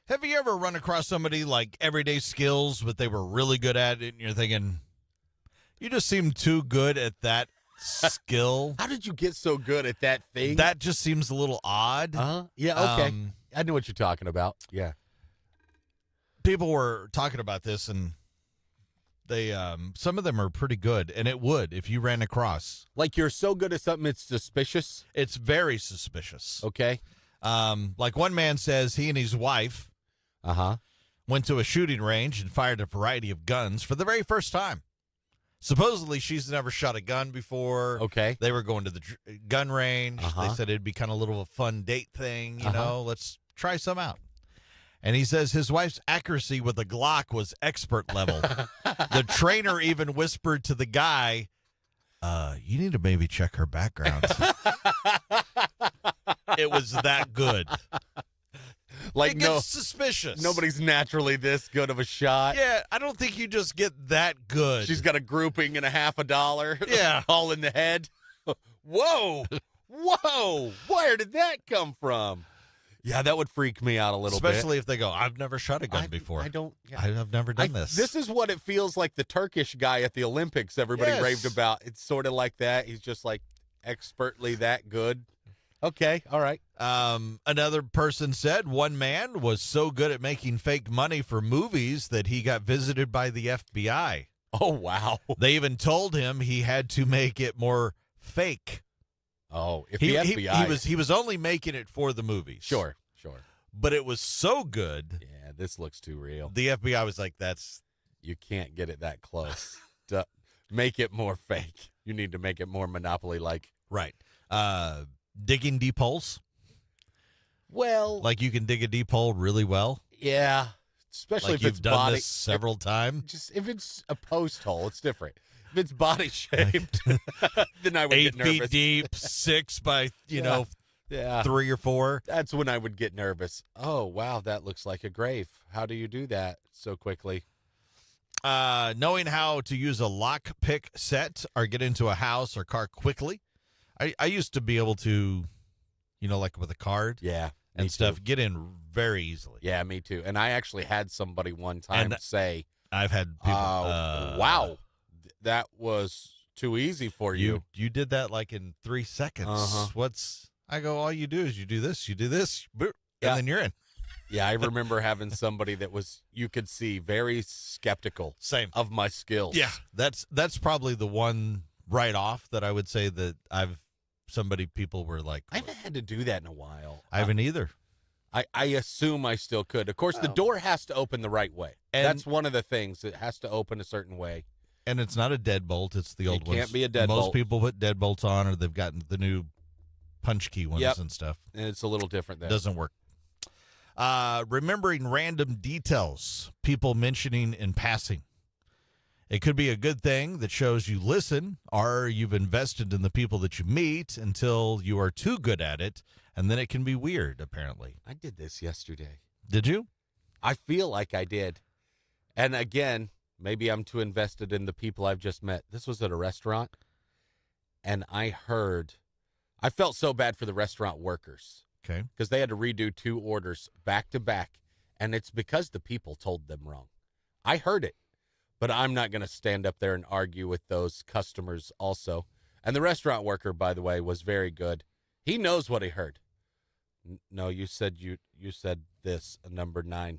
Have you ever run across somebody like everyday skills, but they were really good at it, and you're thinking, you just seem too good at that skill? How did you get so good at that thing? That just seems a little odd. Yeah, okay. I know what you're talking about. Yeah. People were talking about this, and they some of them are pretty good, and it would if you ran across. Like you're so good at something it's suspicious? It's very suspicious. Okay. Like one man says he and his wife went to a shooting range and fired a variety of guns for the very first time. Supposedly, she's never shot a gun before. Okay. They were going to the gun range. They said it'd be kind of a little fun date thing, you know, let's try some out. And he says his wife's accuracy with a Glock was expert level. The trainer even whispered to the guy, you need to maybe check her background. It was that good. Like it gets suspicious. Nobody's naturally this good of a shot. Yeah, I don't think you just get that good. She's got a grouping and a $50. Yeah. All in the head. Whoa. Whoa. Where did that come from? Yeah, that would freak me out a little bit. Especially if they go, I've never shot a gun before. I've never done this. This is what it feels like the Turkish guy at the Olympics everybody raved about. It's sort of like that. He's just like expertly that good. Okay, all right. Another person said one man was so good at making fake money for movies that he got visited by the FBI. Oh, wow. They even told him he had to make it more fake. Oh, if the FBI... He was only making it for the movies. Sure. But it was so good. Yeah, this looks too real. The FBI was like, You can't get it that close. To make it more fake. You need to make it more Monopoly-like. Right. Digging deep holes. Well... Like you can dig a deep hole really well. Yeah. Especially like if it's you've done body... this several times. Just if it's a post hole, it's different. If it's body shaped, then I would 8 get nervous. 8 feet deep, 6 by, 3 or 4. That's when I would get nervous. Oh, wow, that looks like a grave. How do you do that so quickly? Knowing how to use a lock pick set or get into a house or car quickly. I used to be able to, like with a card and stuff, get in very easily. Yeah, me too. And I actually had somebody one time say, I've had people, wow, that was too easy for you. You did that like in 3 seconds. I go, all you do is you do this, and then you're in. Yeah, I remember having somebody that was, you could see, very skeptical of my skills. Yeah, that's probably the one right off that I would say that people were like. I haven't had to do that in a while. I haven't either. I assume I still could. Of course, the door has to open the right way. And that's one of the things. It has to open a certain way. And it's not a deadbolt. It's the old ones. It can't be a deadbolt. Most people put deadbolts on, or they've gotten the new punch key ones and stuff. And it's a little different there. Doesn't work. Remembering random details, people mentioning in passing. It could be a good thing that shows you listen, or you've invested in the people that you meet until you are too good at it, and then it can be weird, apparently. I did this yesterday. Did you? I feel like I did. And again, maybe I'm too invested in the people I've just met. This was at a restaurant, and I felt so bad for the restaurant workers. Okay. Because they had to redo 2 orders back to back, and it's because the people told them wrong. I heard it, but I'm not going to stand up there and argue with those customers also. And the restaurant worker, by the way, was very good. He knows what he heard. No, you said this, number 9.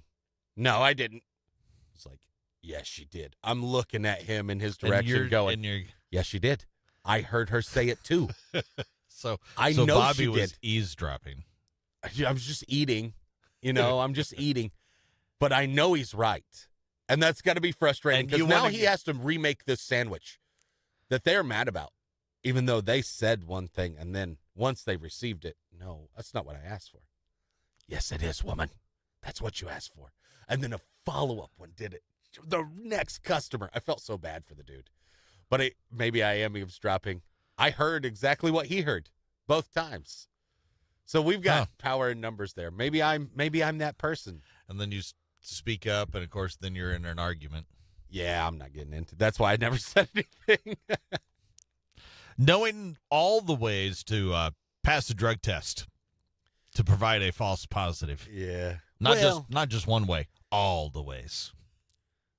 No, I didn't. It's like, yes, you did. I'm looking at him in his direction going, yes, she did. I heard her say it too. So know Bobby she was did. eavesdropping. I was just eating, I'm just eating. But I know he's right. And that's got to be frustrating because now he has to remake this sandwich that they're mad about, even though they said one thing. And then once they received it, no, that's not what I asked for. Yes, it is, woman. That's what you asked for. And then a follow-up one did it. The next customer. I felt so bad for the dude. But maybe I am eavesdropping. I heard exactly what he heard both times. So we've got power in numbers there. Maybe I'm that person. And then you speak up, and of course, then you're in an argument. Yeah, I'm not getting into. That's why I never said anything. Knowing all the ways to pass a drug test to provide a false positive. Yeah. Not just one way, all the ways.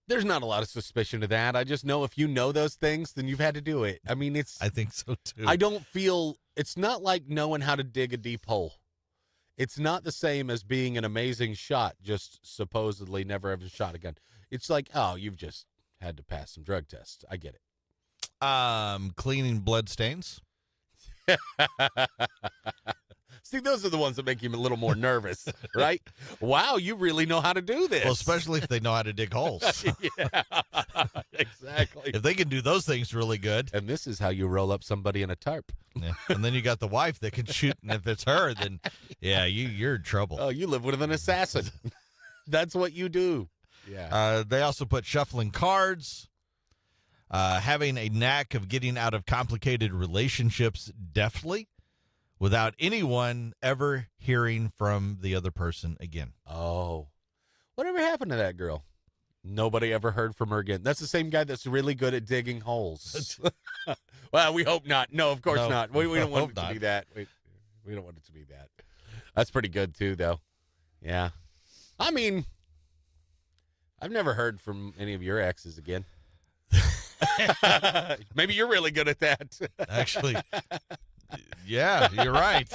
There's not a lot of suspicion of that. I just know if you know those things, then you've had to do it. I mean, I think so too. I don't feel it's not like knowing how to dig a deep hole. It's not the same as being an amazing shot, just supposedly never ever shot a gun. It's like, oh, you've just had to pass some drug tests. I get it. Cleaning blood stains. See, those are the ones that make you a little more nervous, right? Wow, you really know how to do this. Well, especially if they know how to dig holes. Yeah, exactly. If they can do those things really good. And this is how you roll up somebody in a tarp. Yeah. And then you got the wife that can shoot, and if it's her, then, yeah, you're in trouble. Oh, you live with an assassin. That's what you do. Yeah. They also put shuffling cards, having a knack of getting out of complicated relationships deftly, without anyone ever hearing from the other person again. Oh. Whatever happened to that girl? Nobody ever heard from her again. That's the same guy that's really good at digging holes. Well, we hope not. No, of course not. We don't want it to be that. We don't want it to be that. That's pretty good, too, though. Yeah. I mean, I've never heard from any of your exes again. Maybe you're really good at that. Actually, yeah, you're right.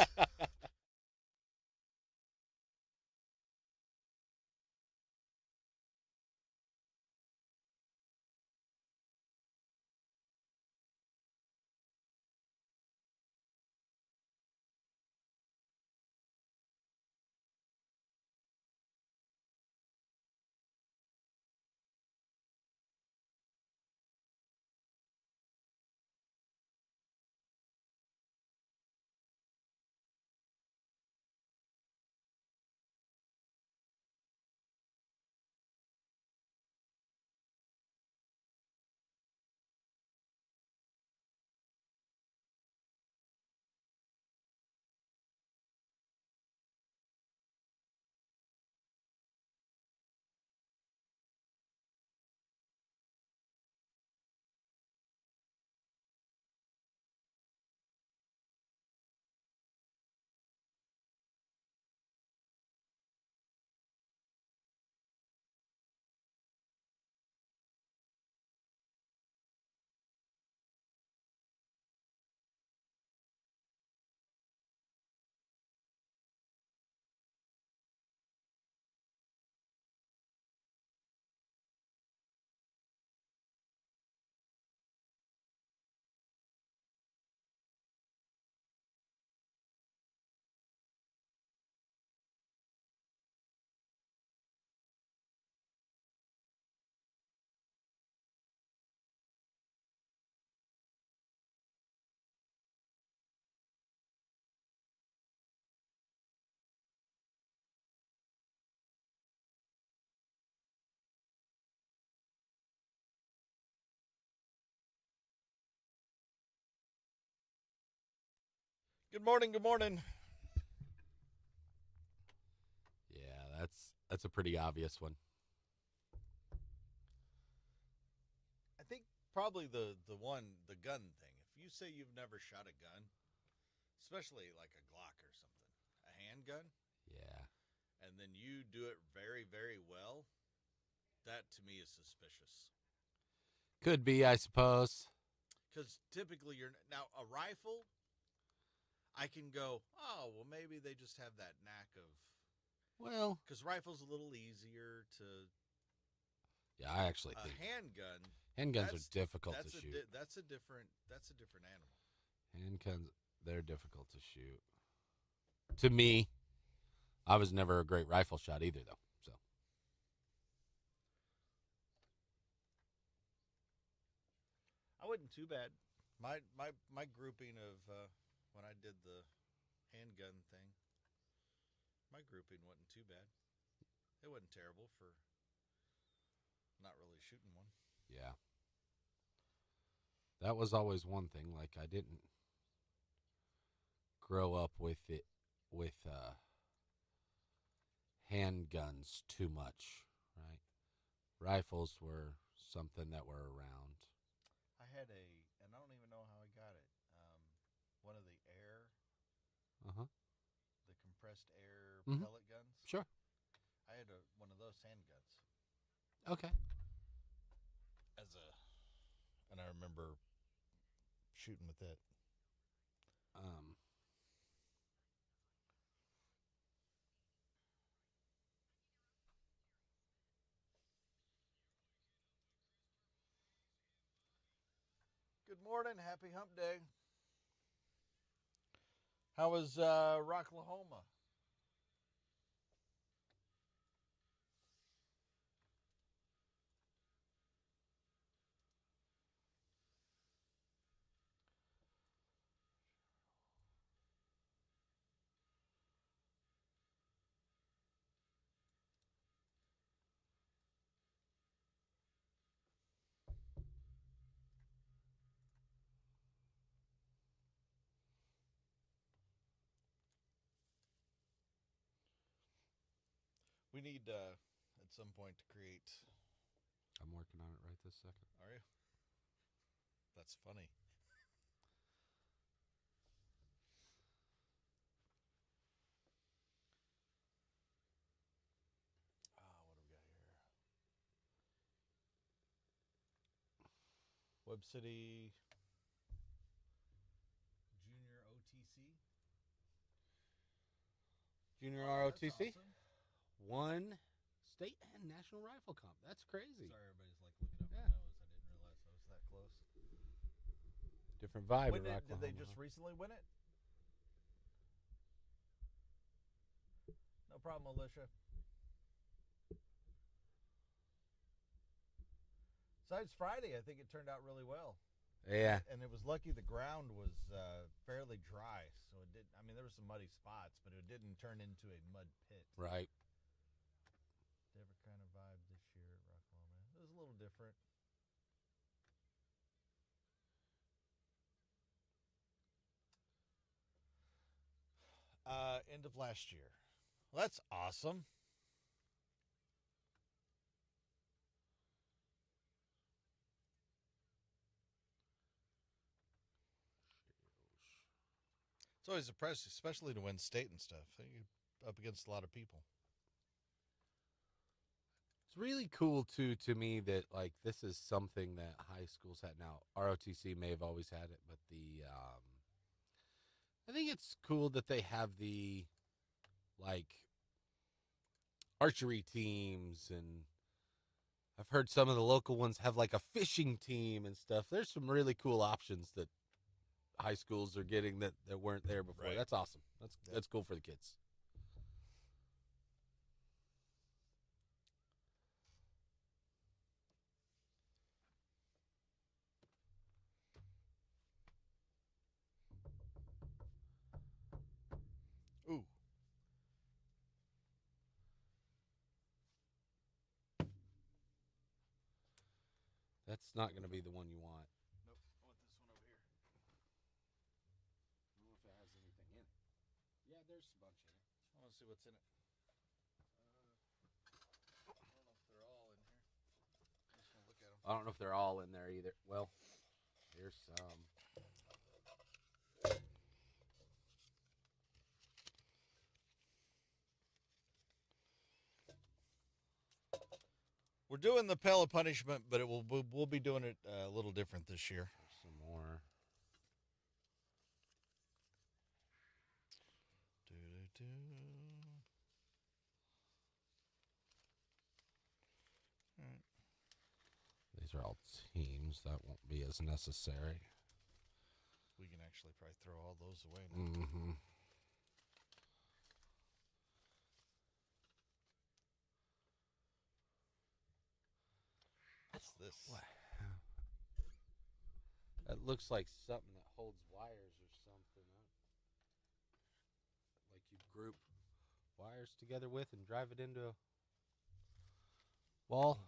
Good morning. Good morning. Yeah, that's a pretty obvious one. I think probably the gun thing. If you say you've never shot a gun, especially like a Glock or something, a handgun, yeah, and then you do it very, very well, that to me is suspicious. Could be, I suppose. Because typically now a rifle, I can go, oh, well, maybe they just have that knack of, well, because rifle's a little easier to. Yeah, I actually think handguns are difficult to shoot. That's a different animal. Handguns, they're difficult to shoot. To me, I was never a great rifle shot either, though. So I wasn't too bad. My grouping of when I did the handgun thing, my grouping wasn't too bad. It wasn't terrible for not really shooting one. Yeah. That was always one thing. Like, I didn't grow up with handguns too much, right? Rifles were something that were around. I had and I don't even know how I got it. One of the the compressed air pellet guns. Sure. Okay. And I remember shooting with it. Good morning. Happy hump day. How was Rocklahoma? We need at some point to create. I'm working on it right this second. Are you? That's funny. What do we got here? Web City Junior OTC. Junior ROTC. Awesome. Won state and national rifle comp. That's crazy. Sorry, everybody's like looking up my nose. I didn't realize I was that close. Different vibe. Did they just recently win it? No problem, Alicia. Besides Friday, I think it turned out really well. Yeah. And it was lucky the ground was fairly dry, so it did. I mean, there were some muddy spots, but it didn't turn into a mud pit. Right. Different kind of vibe this year at Rocklahoma. It was a little different. End of last year. Well, that's awesome. It's always impressive, especially to win state and stuff. You're up against a lot of people. It's really cool too to me that like this is something that high schools had. Now ROTC may have always had it, but I think it's cool that they have the like archery teams, and I've heard some of the local ones have like a fishing team and stuff. There's some really cool options that high schools are getting that weren't there before. Right. That's awesome. That's cool for the kids. Ooh. That's not going to be the one you want. Nope. I want this one over here. I don't know if it has anything in it. Yeah, there's a bunch in it. I want to see what's in it. I don't know if they're all in here. I just want to look at them. I don't know if they're all in there either. Well, here's some. We're doing the Pella punishment, but we'll be doing it a little different this year. There's some more. All right. These are all teams. That won't be as necessary. We can actually probably throw all those away now. Mm-hmm. What's this? What? That looks like something that holds wires or something. Like you group wires together with and drive it into a wall.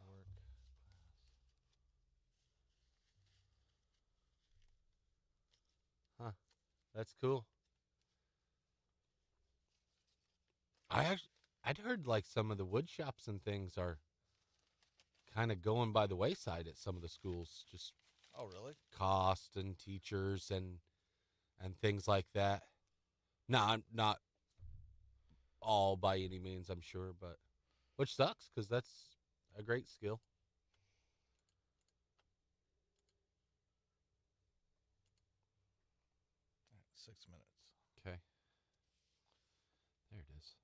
Huh. That's cool. I'd heard like some of the wood shops and things are kind of going by the wayside at some of the schools. Just oh, really? Cost and teachers and things like that. Not all by any means, I'm sure, but which sucks because that's a great skill. 6 minutes. Okay. There it is.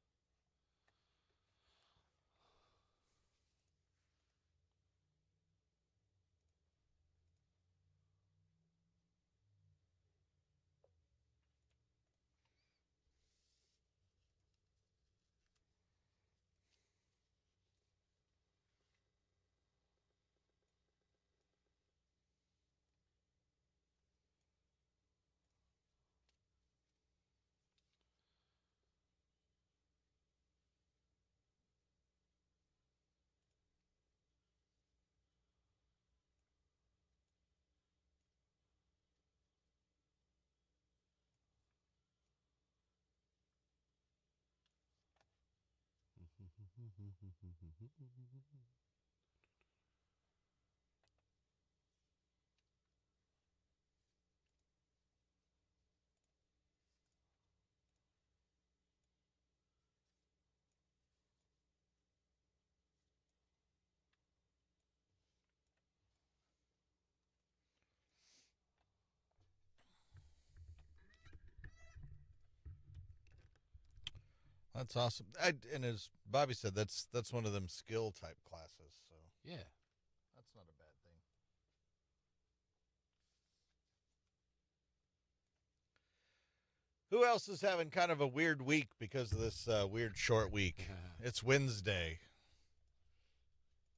That's awesome. And as Bobby said, that's one of them skill type classes. So yeah, that's not a bad thing. Who else is having kind of a weird week because of this weird short week? It's Wednesday.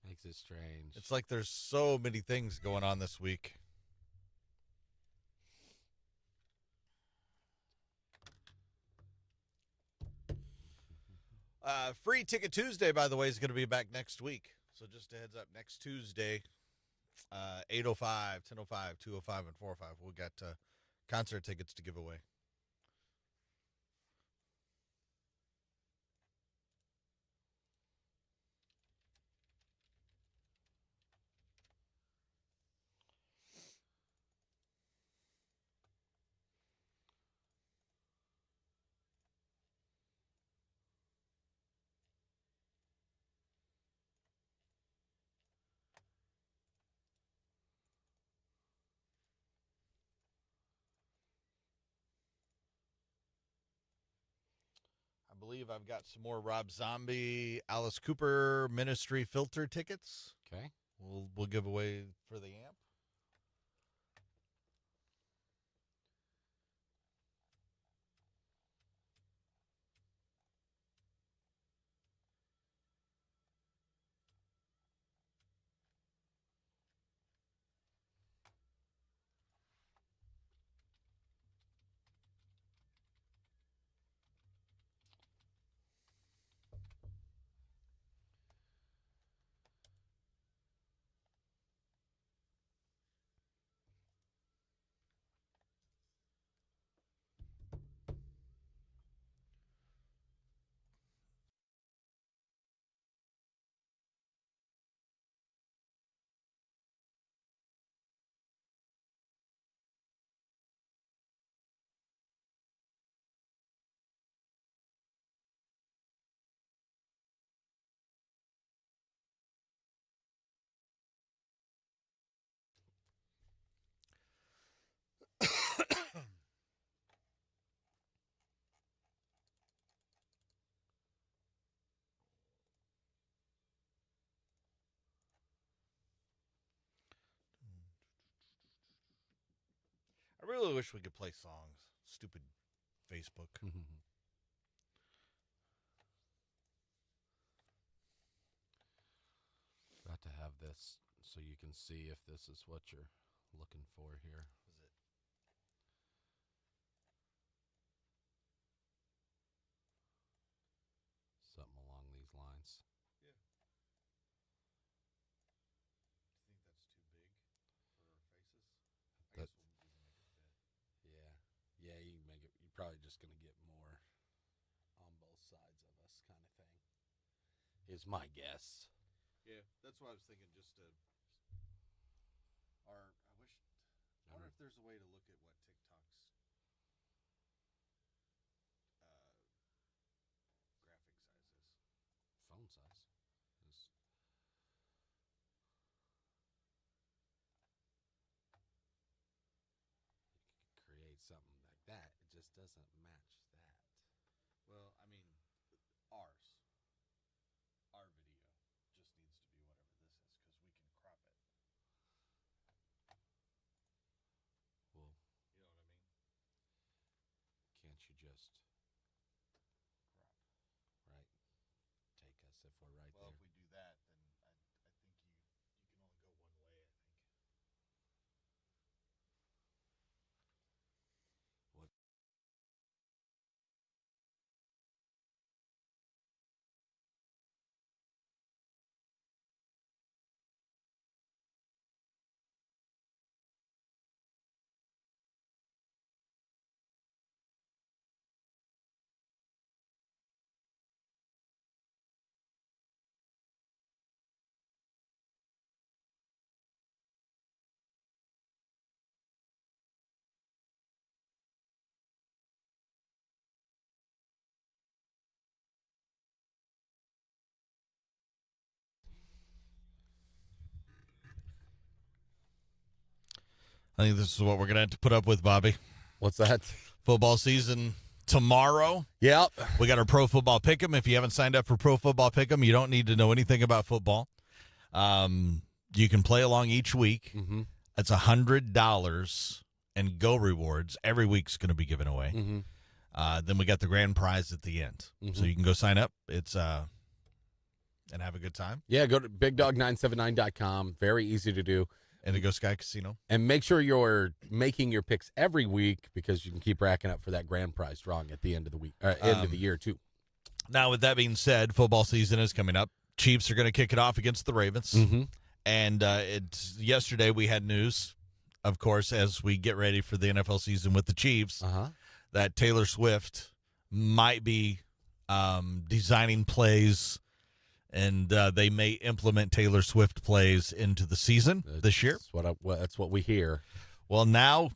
Makes it strange. It's like there's so many things going on this week. Free Ticket Tuesday, by the way, is going to be back next week. So just a heads up, next Tuesday, 8:05, 10:05, 2:05, and 4:05. We've got concert tickets to give away. I believe I've got some more Rob Zombie, Alice Cooper Ministry Filter tickets. Okay. We'll give away for the amp. I really wish we could play songs. Stupid Facebook. Got to have this so you can see if this is what you're looking for here. Is it? Something along these lines. Yeah. Do you think that's too big for our faces? I guess we can make it fit. Yeah. Yeah, you can make it. You're probably just going to get more on both sides of us kind of thing. Is my guess. Yeah, that's what I was thinking. Just to, I wonder if there's a way to look at what TikTok's graphic size is. Phone size. You could create something like that. It this doesn't match that. Well, I mean, our video just needs to be whatever this is because we can crop it. Well, You know what I mean? can't you just Crop. right take us if we're right Well, there? if we do that, then I think you can only go one way, I think. What? I think this is what we're going to have to put up with, Bobby. What's that? Football season tomorrow. Yep. We got our Pro Football Pick'em. If you haven't signed up for Pro Football Pick'em, you don't need to know anything about football. You can play along each week. Mm-hmm. It's $100 and Go rewards. Every week's going to be given away. Mm-hmm. Then we got the grand prize at the end. Mm-hmm. So you can go sign up. It's and have a good time. Yeah, go to bigdog979.com. Very easy to do. Indigo Sky Casino. And make sure you're making your picks every week because you can keep racking up for that grand prize drawing at the end of the week, end of the year too. Now, with that being said, football season is coming up. Chiefs are going to kick it off against the Ravens. Mm-hmm. And it's yesterday we had news, of course, as we get ready for the NFL season with the Chiefs, that Taylor Swift might be designing plays, and they may implement Taylor Swift plays into the season this year. That's what we hear. Well, now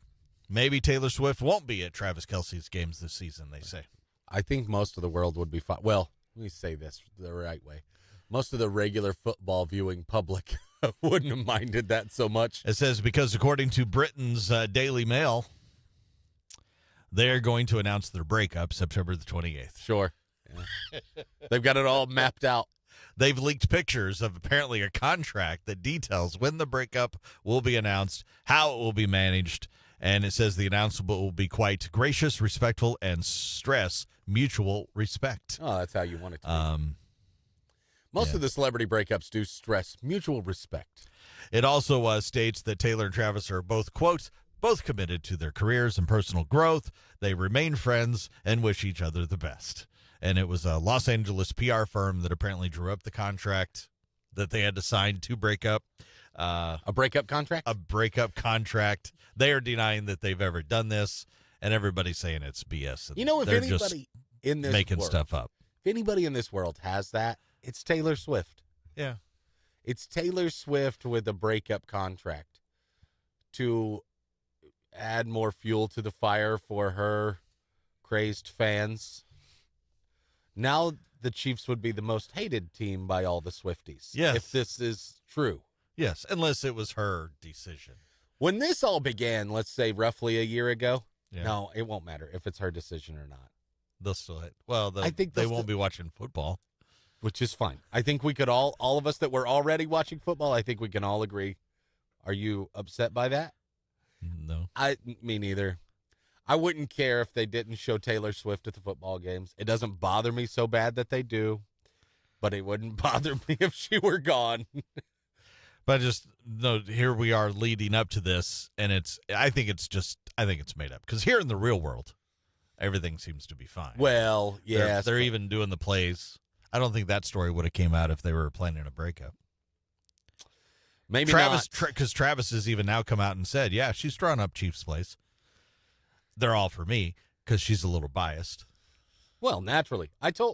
maybe Taylor Swift won't be at Travis Kelce's games this season, they say. I think most of the world would be fine. Well, let me say this the right way. Most of the regular football viewing public wouldn't have minded that so much. It says because according to Britain's Daily Mail, they're going to announce their breakup September the 28th. Sure. Yeah. They've got it all mapped out. They've leaked pictures of apparently a contract that details when the breakup will be announced, how it will be managed, and it says the announcement will be quite gracious, respectful, and stress mutual respect. Oh, that's how you want it to be. Most of the celebrity breakups do stress mutual respect. It also states that Taylor and Travis are both, quote, both committed to their careers and personal growth. They remain friends and wish each other the best. And it was a Los Angeles PR firm that apparently drew up the contract that they had to sign to break up. A breakup contract? A breakup contract. They are denying that they've ever done this, and everybody's saying it's BS. You know, if they're anybody just in this making world, stuff up. If anybody in this world has that, it's Taylor Swift. Yeah. It's Taylor Swift with a breakup contract to add more fuel to the fire for her crazed fans. Now the Chiefs would be the most hated team by all the Swifties. Yes. If this is true. Yes, unless it was her decision. When this all began, let's say roughly a year ago, Yeah. no, it won't matter if it's her decision or not. They'll still hit. Well, I think they they'll won't still- be watching football. Which is fine. I think we could all of us that were already watching football, I think we can all agree. Are you upset by that? No. Me neither. I wouldn't care if they didn't show Taylor Swift at the football games. It doesn't bother me so bad that they do, but it wouldn't bother me if she were gone. But just no, here we are leading up to this, and I think it's made up because here in the real world, everything seems to be fine. Well, yes. They're even doing the plays. I don't think that story would have came out if they were planning a breakup. Maybe Travis, not. because Travis has even now come out and said, yeah, she's drawn up Chiefs plays. They're all for me because she's a little biased. Well, naturally.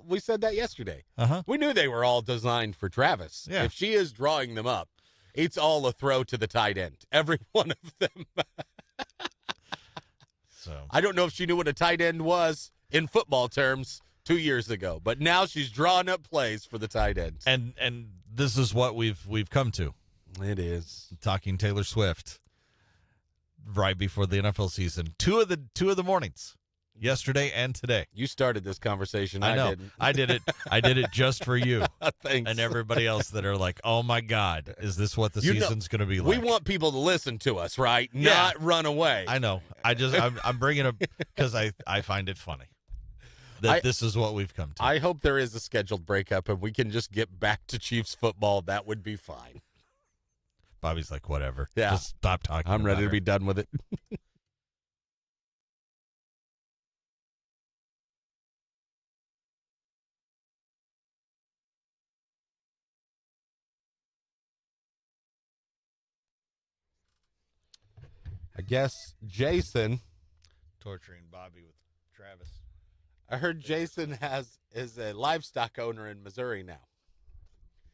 We said that yesterday. Uh-huh. We knew they were all designed for Travis. Yeah. If she is drawing them up, it's all a throw to the tight end. Every one of them. So I don't know if she knew what a tight end was in football terms 2 years ago, but now she's drawing up plays for the tight ends. and this is what we've come to. It is. Talking Taylor Swift right before the NFL season. Two of the mornings. yesterday and today. You started this conversation. I know. Didn't. I did it. I did it just for you. Thanks. And everybody else that are like, oh, my God, is this what the season's going to be like? We want people to listen to us, right? Not run away. I know. I'm bringing it because I find it funny that this is what we've come to. I hope there is a scheduled breakup and we can just get back to Chiefs football. That would be fine. Bobby's like, whatever. Yeah. Just stop talking. I'm ready to be done with it. I guess Jason torturing Bobby with Travis. I heard Jason is a livestock owner in Missouri now.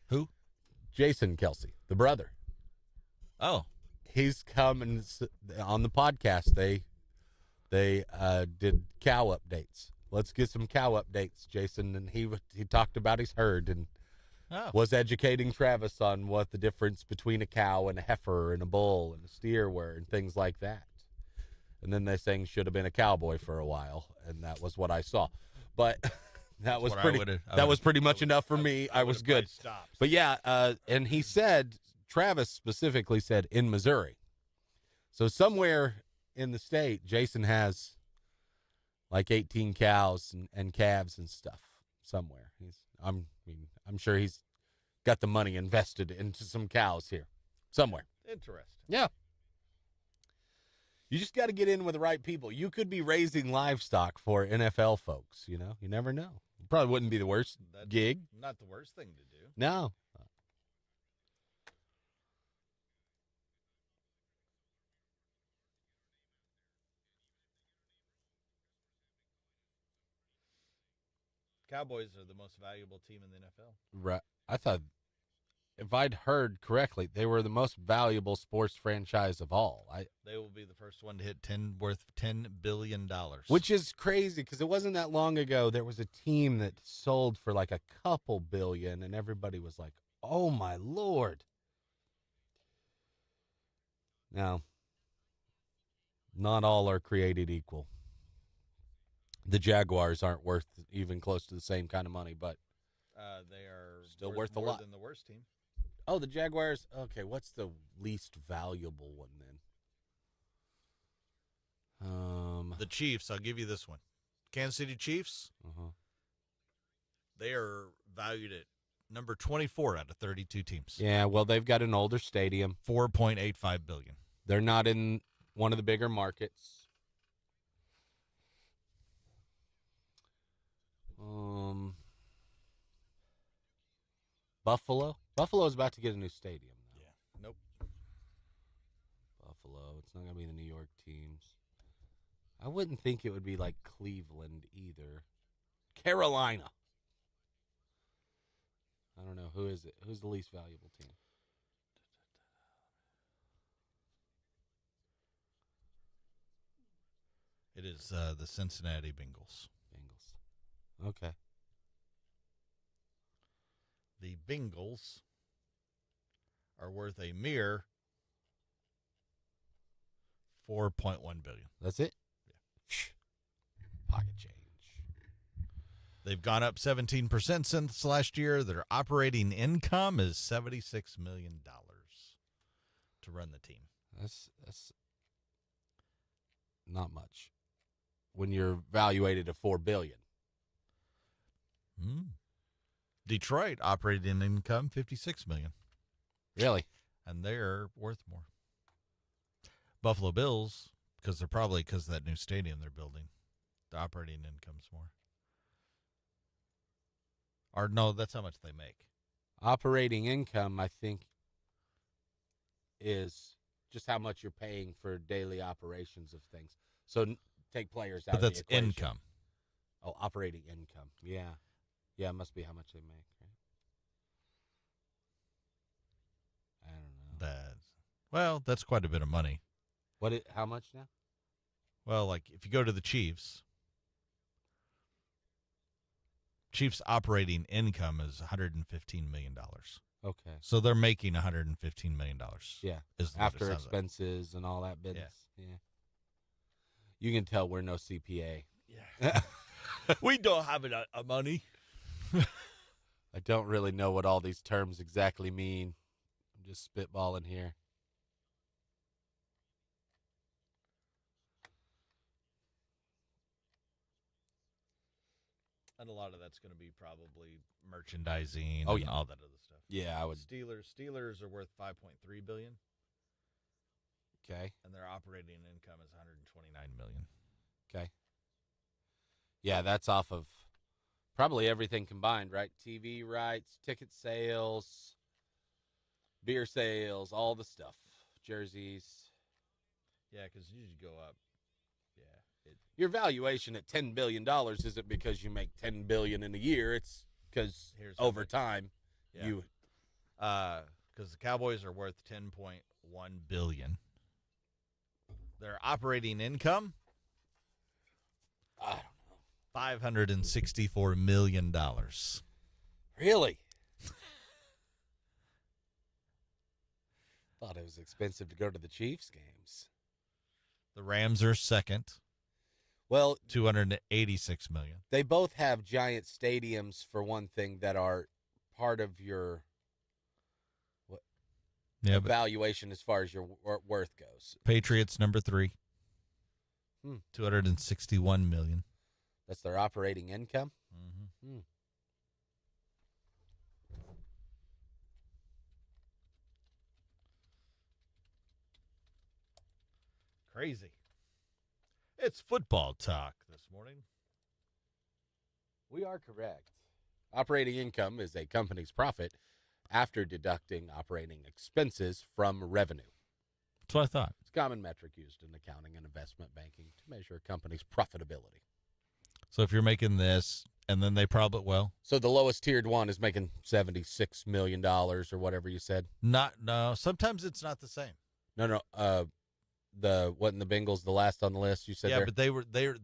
Who? Jason Kelsey, the brother. Oh, he's come and on the podcast. They did cow updates. Let's get some cow updates, Jason. And he talked about his herd and was educating Travis on what the difference between a cow and a heifer and a bull and a steer were and things like that. And then they saying should have been a cowboy for a while, and that was what I saw. But that was pretty much enough for me. I was good. But yeah, and he said, Travis specifically said in Missouri. So somewhere in the state, Jason has like 18 cows and calves and stuff somewhere. I'm sure he's got the money invested into some cows here somewhere. Interesting. Yeah. You just got to get in with the right people. You could be raising livestock for NFL folks, you know? You never know. Probably wouldn't be the worst gig. Not the worst thing to do. No. Cowboys are the most valuable team in the NFL. Right. I thought, if I'd heard correctly, they were the most valuable sports franchise of all. They will be the first one to hit worth $10 billion. Which is crazy because it wasn't that long ago. There was a team that sold for like a couple billion, and everybody was like, oh, my Lord. Now, not all are created equal. The Jaguars aren't worth even close to the same kind of money, but they are still worth a lot than the worst team. Oh, the Jaguars. Okay, what's the least valuable one then? The Chiefs. I'll give you this one. Kansas City Chiefs. They are valued at number 24 out of 32 teams. Yeah, well, they've got an older stadium. $4.85 billion. They're not in one of the bigger markets. Buffalo. Buffalo's about to get a new stadium. Though. Yeah. Nope. Buffalo. It's not going to be the New York teams. I wouldn't think it would be like Cleveland either. Carolina. I don't know. Who is it? Who's the least valuable team? It is the Cincinnati Bengals. Okay. The Bengals are worth a mere $4.1 billion. That's it? Yeah. Pocket change. They've gone up 17% since last year. Their operating income is $76 million to run the team. That's not much when you're valuated at $4 billion. Detroit operating income $56 million. Really? And they're worth more. Buffalo Bills, because of that new stadium they're building, the operating income's more. Or no, that's how much they make. Operating income, I think, is just how much you're paying for daily operations of things. So take players out of the equation. But that's income. Oh, operating income. Yeah. Yeah, it must be how much they make, right? I don't know. That's quite a bit of money. How much now? Well, like if you go to the Chiefs operating income is $115 million. Okay. So they're making $115 million. Yeah. After expenses and all that business. Yeah. You can tell we're no CPA Yeah. We don't have enough money. I don't really know what all these terms exactly mean. I'm just spitballing here. And a lot of that's going to be probably merchandising and all that other stuff. Yeah, I would. Steelers are worth $5.3 billion. Okay. And their operating income is $129 million. Okay. Yeah, that's off of probably everything combined, right? TV rights, ticket sales, beer sales, all the stuff, jerseys. Yeah, because you go up. Yeah. Your valuation at $10 billion isn't because you make $10 billion in a year. It's because over time, you. Because the Cowboys are worth $10.1 billion. Their operating income, I don't know, $564 million. Really? Thought it was expensive to go to the Chiefs games. The Rams are second. Well, $286 million. They both have giant stadiums, for one thing, that are part of your valuation as far as your worth goes. Patriots number 3. $261 million. That's their operating income? Mm-hmm. Crazy. It's football talk this morning. We are correct. Operating income is a company's profit after deducting operating expenses from revenue. That's what I thought. It's a common metric used in accounting and investment banking to measure a company's profitability. So if you're making this, and then they probably, So the lowest tiered one is making $76 million or whatever you said? No, sometimes it's not the same. No. The Bengals, the last on the list, you said? Yeah, but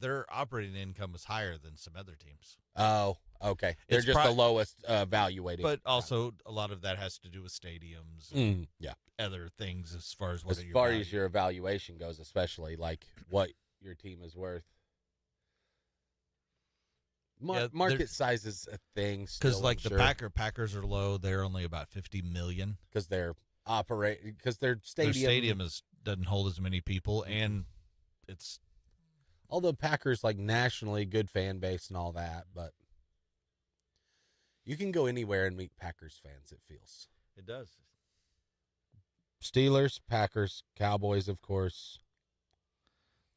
their operating income was higher than some other teams. Oh, okay. They're just the lowest valuating. But also a lot of that has to do with stadiums and other things as far as your evaluation goes, especially like what your team is worth. Market size is a thing. Because like the Packers are low. They're only about $50 million. Because their stadium doesn't hold as many people, and it's although Packers like nationally good fan base and all that, but you can go anywhere and meet Packers fans. It does. Steelers, Packers, Cowboys, of course.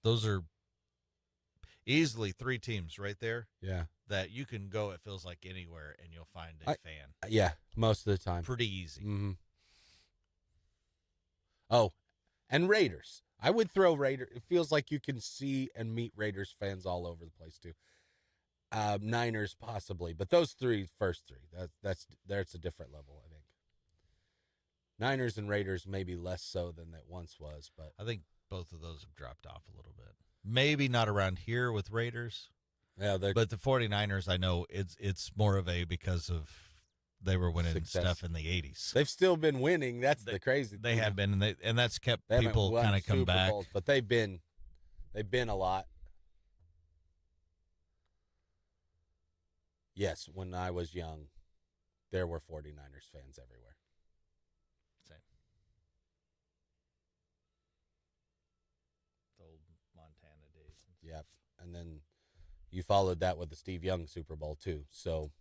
Those are easily 3 teams right there. Yeah, that you can go. It feels like anywhere, and you'll find a fan. Yeah, most of the time, pretty easy. Mm-hmm. Oh. And Raiders. I would throw Raiders. It feels like you can see and meet Raiders fans all over the place, too. Niners, possibly. But those first three, that's a different level, I think. Niners and Raiders maybe less so than that once was. But I think both of those have dropped off a little bit. Maybe not around here with Raiders. Yeah, but the 49ers, I know it's more of because of they were winning stuff in the 80s. They've still been winning. That's the crazy thing. They have been, and that's kept people kind of come back. Bowls, but they've been a lot. Yes, when I was young, there were 49ers fans everywhere. Same. The old Montana days. Yep, and then you followed that with the Steve Young Super Bowl, too, so...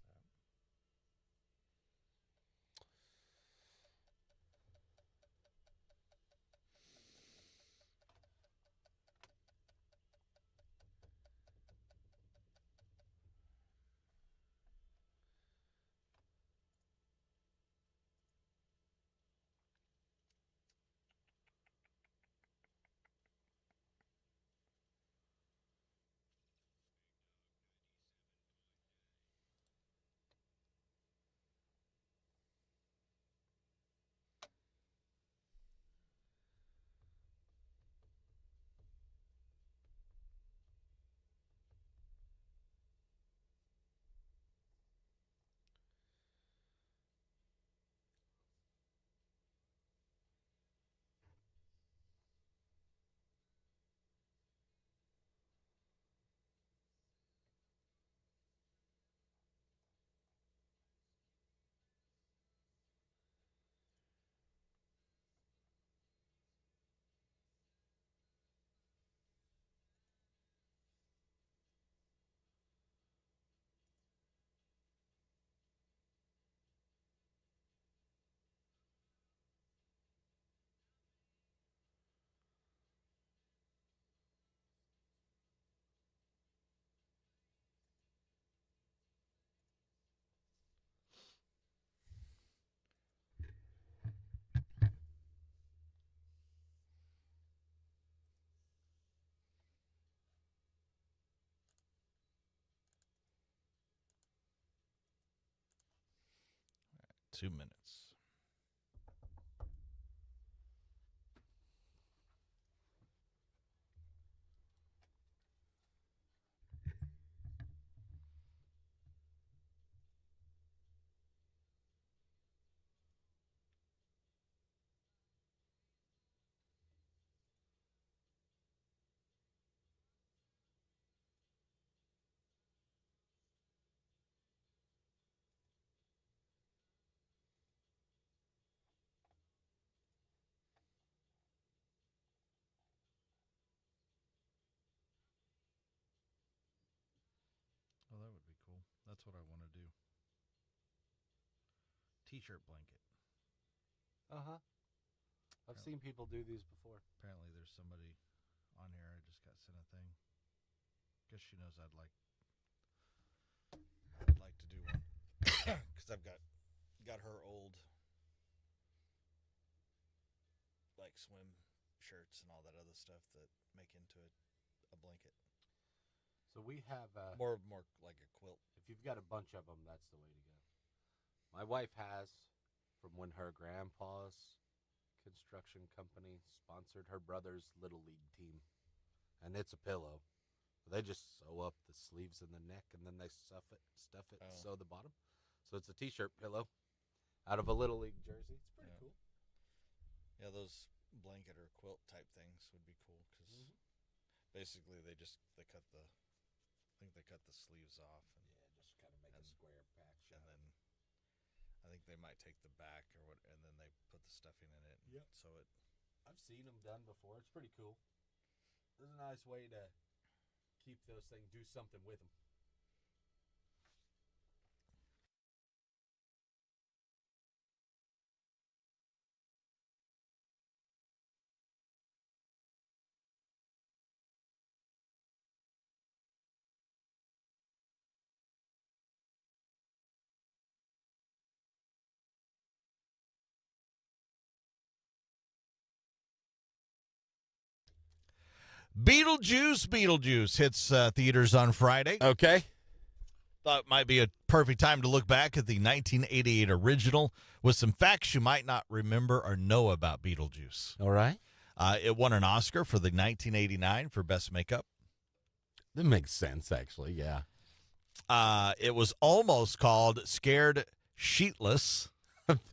2 minutes. Oh, that would be cool. That's what I want to do. T-shirt blanket. Uh-huh. I've seen people do these before. Apparently there's somebody on here. I just got sent a thing. Guess she knows I'd like to do one. Because I've got her old like swim shirts and all that other stuff that make into a blanket. So we have more like a quilt. If you've got a bunch of them, that's the way to go. My wife has, from when her grandpa's construction company sponsored her brother's Little League team. And it's a pillow. They just sew up the sleeves and the neck, and then they stuff it, sew the bottom. So it's a T-shirt pillow out of a Little League jersey. It's pretty cool. Yeah, those blanket or quilt type things would be cool because basically they cut the sleeves off. And, just kind of make a square patch. And then I think they might take the back or what, and then they put the stuffing in it. Yep. So I've seen them done before. It's pretty cool. It's a nice way to keep those things, do something with them. Beetlejuice hits theaters on Friday. Okay. Thought it might be a perfect time to look back at the 1988 original with some facts you might not remember or know about Beetlejuice. All right. It won an Oscar for the 1989 for Best Makeup. That makes sense, actually, yeah. It was almost called Scared Sheetless.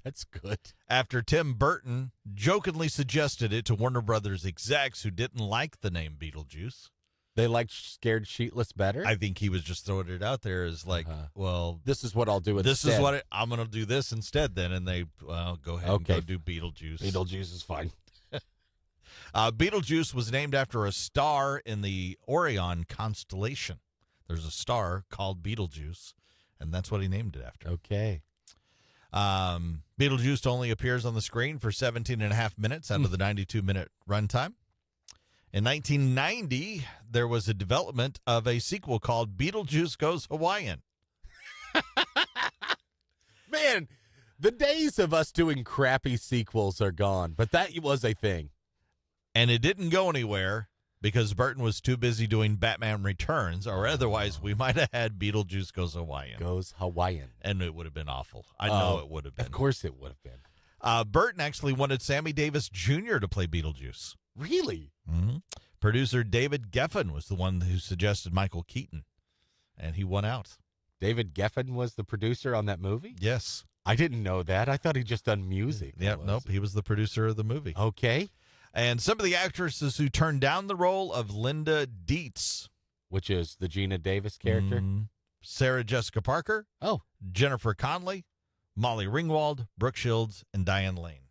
That's good. After Tim Burton jokingly suggested it to Warner Brothers execs who didn't like the name Beetlejuice. They liked Scared Sheetless better? I think he was just throwing it out there as like, well, this is what I'll do instead. This is what I'm going to do this instead then. And they, go ahead and go do Beetlejuice. Beetlejuice is fine. Beetlejuice was named after a star in the Orion constellation. There's a star called Beetlejuice, and that's what he named it after. Okay. Beetlejuice only appears on the screen for 17 and a half minutes out of the 92-minute runtime. In 1990, there was a development of a sequel called Beetlejuice Goes Hawaiian. Man, the days of us doing crappy sequels are gone, but that was a thing. And it didn't go anywhere because Burton was too busy doing Batman Returns, or otherwise we might have had Beetlejuice Goes Hawaiian. And it would have been awful. I know it would have been. Of course it would have been. Burton actually wanted Sammy Davis Jr. to play Beetlejuice. Really? Mm-hmm. Producer David Geffen was the one who suggested Michael Keaton, and he won out. David Geffen was the producer on that movie? Yes. I didn't know that. I thought he'd just done music. Yeah, nope. He was the producer of the movie. Okay. And some of the actresses who turned down the role of Linda Dietz, which is the Gina Davis character, Sarah Jessica Parker, Jennifer Connelly, Molly Ringwald, Brooke Shields, and Diane Lane.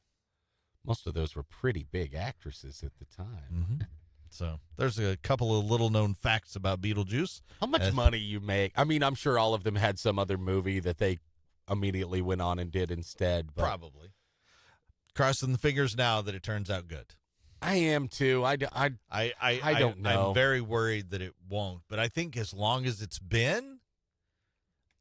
Most of those were pretty big actresses at the time. Mm-hmm. So there's a couple of little-known facts about Beetlejuice. How much money you make? I mean, I'm sure all of them had some other movie that they immediately went on and did instead. But probably. Crossing the fingers now that it turns out good. I am too. I don't know. I'm very worried that it won't, but I think as long as it's been,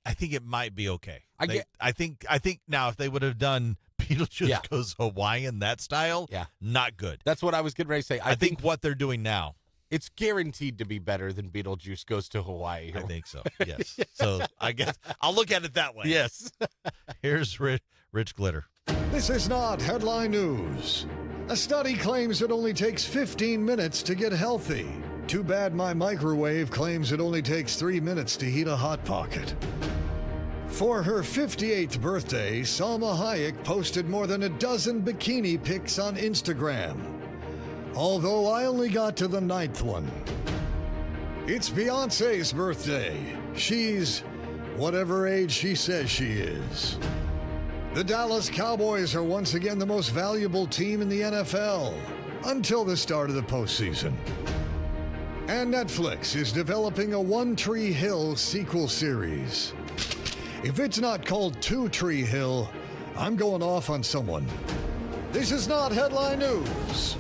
I think it might be okay. I think now if they would have done Beetlejuice Goes Hawaiian, that style, not good. That's what I was getting ready to say. I think what they're doing now, it's guaranteed to be better than Beetlejuice Goes to Hawaii. I think so, yes. So I guess I'll look at it that way. Yes. Here's Rich Glitter. This is not headline news. A study claims it only takes 15 minutes to get healthy. Too bad my microwave claims it only takes 3 minutes to heat a Hot Pocket. For her 58th birthday, Salma Hayek posted more than a dozen bikini pics on Instagram. Although I only got to the 9th one. It's Beyoncé's birthday. She's whatever age she says she is. The Dallas Cowboys are once again the most valuable team in the NFL until the start of the postseason. And Netflix is developing a One Tree Hill sequel series. If it's not called Two Tree Hill, I'm going off on someone. This is not headline news.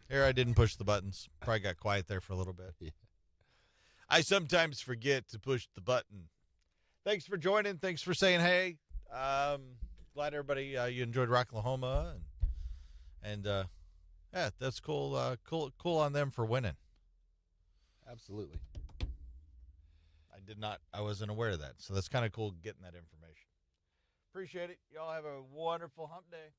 Here I didn't push the buttons. Probably got quiet there for a little bit. Yeah. I sometimes forget to push the button. Thanks for joining. Thanks for saying hey. Glad everybody you enjoyed Rocklahoma and yeah, that's cool. Cool on them for winning. Absolutely. I wasn't aware of that. So that's kind of cool getting that information. Appreciate it. Y'all have a wonderful hump day.